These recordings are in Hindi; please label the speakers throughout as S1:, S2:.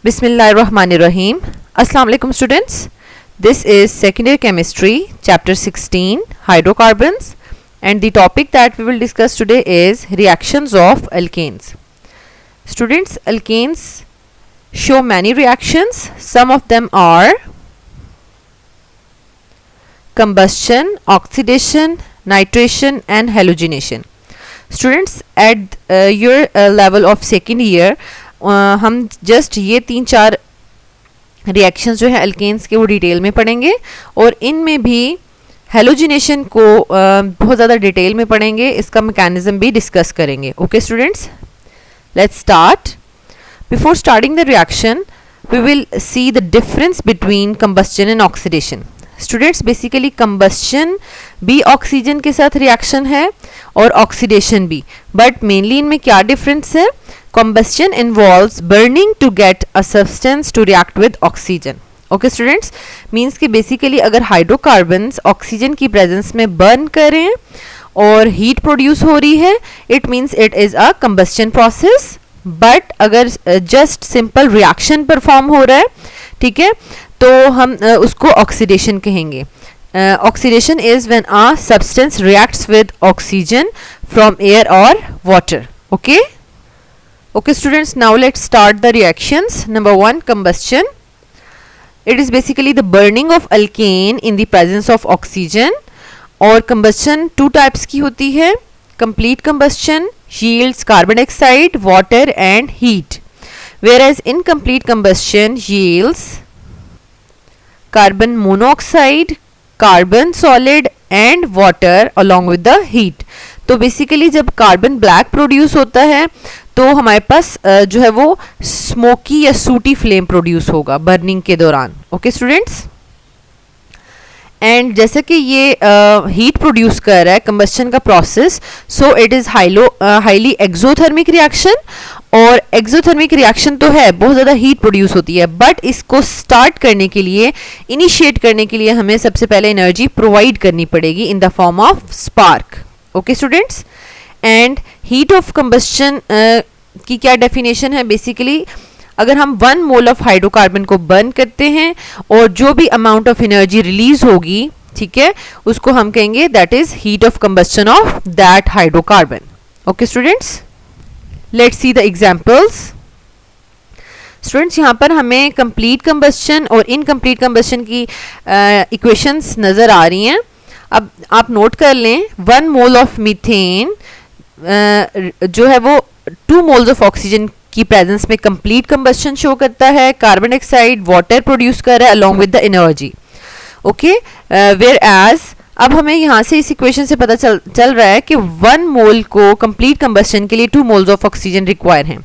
S1: Bismillahirrahmanirrahim. Assalamu alaikum students. This is secondary chemistry chapter 16 hydrocarbons, and the topic that we will discuss today is reactions of alkanes. Students, alkanes show many reactions. Some of them are combustion, oxidation, nitration and halogenation. Students, at your level of second year हम जस्ट ये 3-4 रिएक्शंस जो है अल्केन्स के वो डिटेल में पढ़ेंगे, और इनमें भी हेलोजिनेशन को बहुत ज़्यादा डिटेल में पढ़ेंगे, इसका मैकेनिज्म भी डिस्कस करेंगे. Okay students, let's start. Before starting the reaction we will see the difference between combustion and oxidation. Students, basically combustion भी ऑक्सीजन के साथ रिएक्शन है और ऑक्सीडेशन भी, बट मेनली इनमें क्या डिफरेंस है? Combustion involves burning to get a substance to react with oxygen. Okay students, means कि basically अगर हाइड्रोकार्बन्स ऑक्सीजन की प्रेजेंस में बर्न करें और हीट प्रोड्यूस हो रही है, it means it is a combustion process. But अगर जस्ट सिंपल रिएक्शन परफॉर्म हो रहा है, ठीक है, तो हम उसको ऑक्सीडेशन कहेंगे. Oxidation is when a substance reacts with oxygen from air और water. Okay. Okay students, now let's start the reactions. Number 1, combustion. It is basically the burning of alkane in the presence of oxygen. और combustion 2 types की होती है. Complete combustion yields carbon dioxide, water and heat, whereas incomplete combustion yields carbon monoxide, carbon solid and water along with the heat. तो बेसिकली जब कार्बन ब्लैक प्रोड्यूस होता है तो हमारे पास जो है वो स्मोकी या सूटी फ्लेम प्रोड्यूस होगा बर्निंग के दौरान. ओके स्टूडेंट्स, एंड जैसे कि ये हीट प्रोड्यूस कर रहा है कंबस्शन का process, so it is highly exothermic reaction. और एक्सोथर्मिक रिएक्शन तो है, बहुत ज़्यादा हीट प्रोड्यूस होती है, बट इसको स्टार्ट करने के लिए, इनिशिएट करने के लिए हमें सबसे पहले एनर्जी प्रोवाइड करनी पड़ेगी इन the form of spark. Okay students, and heat of combustion की क्या डेफिनेशन है? बेसिकली अगर हम 1 मोल ऑफ हाइड्रोकार्बन को बर्न करते हैं और जो भी अमाउंट ऑफ एनर्जी रिलीज होगी, ठीक है, उसको हम कहेंगे that is heat of combustion of that hydrocarbon. Okay students, let's see the examples. Students, यहाँ पर हमें कंप्लीट कंबस्शन और इनकम्प्लीट कंबस्शन की इक्वेशंस नज़र आ रही हैं. अब आप नोट कर लें, 1 मोल ऑफ मीथेन जो है वो 2 मोल्स ऑफ ऑक्सीजन की प्रेजेंस में कंप्लीट कंबस्शन शो करता है. कार्बन डाइऑक्साइड वाटर प्रोड्यूस कर रहा है along with the energy. Okay, whereas अब हमें यहाँ से इस इक्वेशन से पता चल रहा है कि 1 मोल को कंप्लीट कंबस्शन के लिए 2 मोल्स ऑफ ऑक्सीजन रिक्वायर हैं,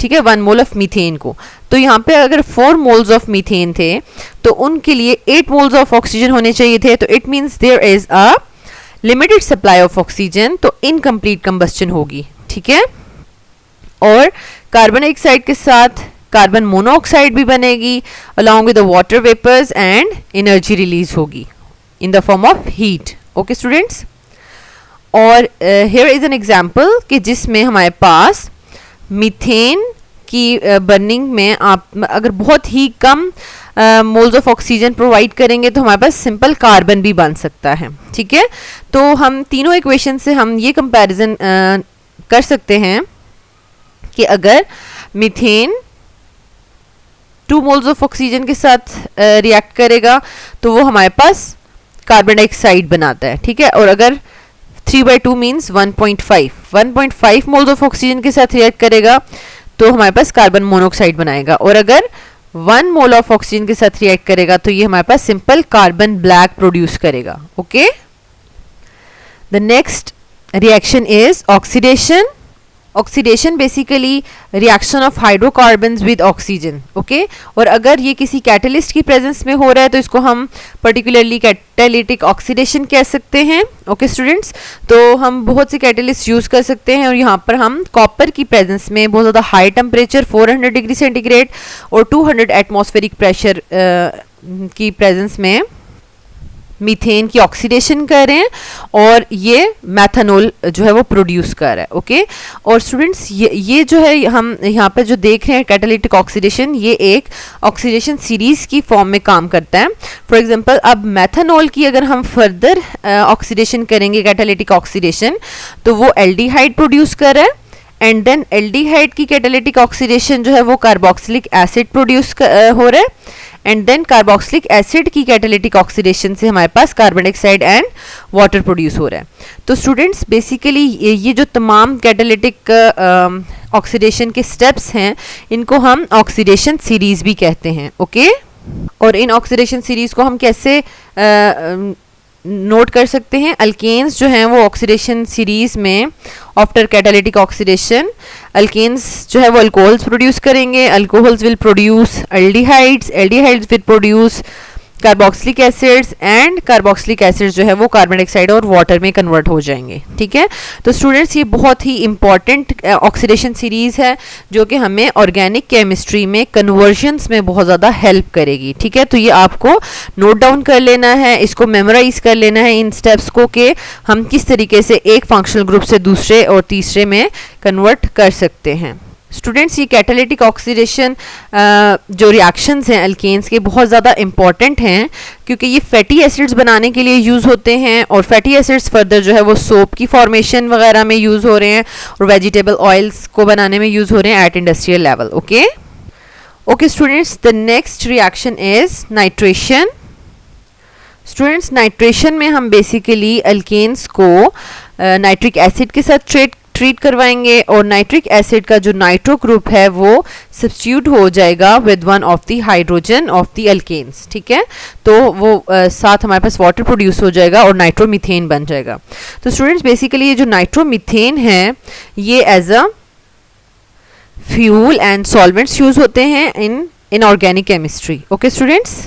S1: ठीक है, 1 मोल ऑफ मीथेन को. तो यहाँ पे अगर 4 मोल्स ऑफ मीथेन थे तो उनके लिए 8 मोल्स ऑफ ऑक्सीजन होने चाहिए थे. तो it means there is a limited supply of oxygen, तो इनकम्प्लीट कंबस्शन होगी, ठीक है. और कार्बन डाइऑक्साइड के साथ कार्बन मोनोऑक्साइड भी बनेगी along with the water vapours and energy release होगी in the form of heat. Okay students, और हियर इज एन एग्जांपल कि जिसमें हमारे पास मीथेन की बर्निंग में आप अगर बहुत ही कम मोल्स ऑफ ऑक्सीजन प्रोवाइड करेंगे तो हमारे पास सिंपल कार्बन भी बन सकता है, ठीक है. तो हम तीनों इक्वेशन से हम ये कंपैरिजन कर सकते हैं कि अगर मीथेन 2 मोल्स ऑफ ऑक्सीजन के साथ रिएक्ट करेगा तो वो हमारे पास कार्बन डाइऑक्साइड बनाता है, ठीक है. और अगर 3/2 मीन्स 1.5 मोल्स ऑफ ऑक्सीजन के साथ रिएक्ट करेगा तो हमारे पास कार्बन मोनोऑक्साइड बनाएगा. और अगर 1 मोल ऑफ ऑक्सीजन के साथ रिएक्ट करेगा तो ये हमारे पास सिंपल कार्बन ब्लैक प्रोड्यूस करेगा. Okay, the next reaction is oxidation. Oxidation basically reaction of hydrocarbons with oxygen. Okay, और अगर ये किसी कैटलिस्ट की प्रेजेंस में हो रहा है तो इसको हम पर्टिकुलरली कैटालिटिक ऑक्सीडेशन कह सकते हैं. ओके स्टूडेंट्स, तो हम बहुत से कैटलिस्ट यूज़ कर सकते हैं, और यहाँ पर हम कॉपर की प्रेजेंस में बहुत ज़्यादा हाई टेम्परेचर 400 डिग्री सेंटीग्रेड और 200 एटमॉस्फेरिक प्रेशर की प्रेजेंस में मीथेन की ऑक्सीडेशन कर रहे हैं और ये मैथनॉल जो है वो प्रोड्यूस कर रहा है। ओके और स्टूडेंट्स ये जो है हम यहाँ पे जो देख रहे हैं कैटालिटिक ऑक्सीडेशन, ये एक ऑक्सीडेशन सीरीज की फॉर्म में काम करता है। फॉर एग्जांपल अब मैथनॉल की अगर हम फर्दर ऑक्सीडेशन करेंगे कैटालिटिक ऑक्सीडेशन, तो वो एल्डिहाइड प्रोड्यूस कर रहा है एंड देन एल्डिहाइड की कैटालिटिक ऑक्सीडेशन जो है वो कार्बोक्सिलिक एसिड प्रोड्यूस हो रहा है एंड देन कार्बोक्सिलिक एसिड की कैटालिटिक ऑक्सीडेशन से हमारे पास carbon dioxide and water produce हो रहा है। तो स्टूडेंट्स बेसिकली ये जो तमाम कैटालिटिक ऑक्सीडेशन के स्टेप्स हैं, इनको हम ऑक्सीडेशन सीरीज भी कहते हैं। ओके और इन ऑक्सीडेशन सीरीज को हम कैसे नोट कर सकते हैं? अल्केन्स जो हैं वो ऑक्सीडेशन सीरीज में आफ्टर कैटालिटिक ऑक्सीडेशन अल्केन्स जो है वो अल्कोहल्स प्रोड्यूस करेंगे, alcohols will produce aldehydes, aldehydes will produce carboxylic acids and carboxylic acids जो है वो कार्बन डाइऑक्साइड और वाटर में कन्वर्ट हो जाएंगे। ठीक है, तो स्टूडेंट्स ये बहुत ही इंपॉर्टेंट ऑक्सीडेशन सीरीज है जो कि हमें ऑर्गेनिक केमिस्ट्री में कन्वर्जन्स में बहुत ज़्यादा हेल्प करेगी। ठीक है, तो ये आपको नोट डाउन कर लेना है, इसको मेमोराइज कर लेना है इन स्टेप्स को कि हम किस तरीके से एक फंक्शनल ग्रुप से दूसरे और तीसरे में कन्वर्ट कर सकते हैं। स्टूडेंट्स ये कैटालिटिक ऑक्सीडेशन जो रिएक्शंस हैं अल्केन्स के बहुत ज़्यादा इंपॉर्टेंट हैं क्योंकि ये फैटी एसिड्स बनाने के लिए यूज़ होते हैं और फैटी एसिड्स फर्दर जो है वो सोप की फॉर्मेशन वगैरह में यूज़ हो रहे हैं और वेजिटेबल ऑयल्स को बनाने में यूज़ हो रहे हैं at industrial level. Okay students, the next reaction is nitration. Students nitration में हम बेसिकली अल्केन्स को नाइट्रिक एसिड के साथ ट्रीट करवाएंगे और नाइट्रिक एसिड का जो नाइट्रो ग्रुप है वो सब्स्टिट्यूट हो जाएगा with one of the hydrogen of the alkanes. ठीक है, तो वो साथ हमारे पास वाटर प्रोड्यूस हो जाएगा और नाइट्रोमीथेन बन जाएगा। तो स्टूडेंट्स बेसिकली ये जो नाइट्रोमीथेन है ये as a fuel and solvents use होते हैं in organic chemistry. Okay students.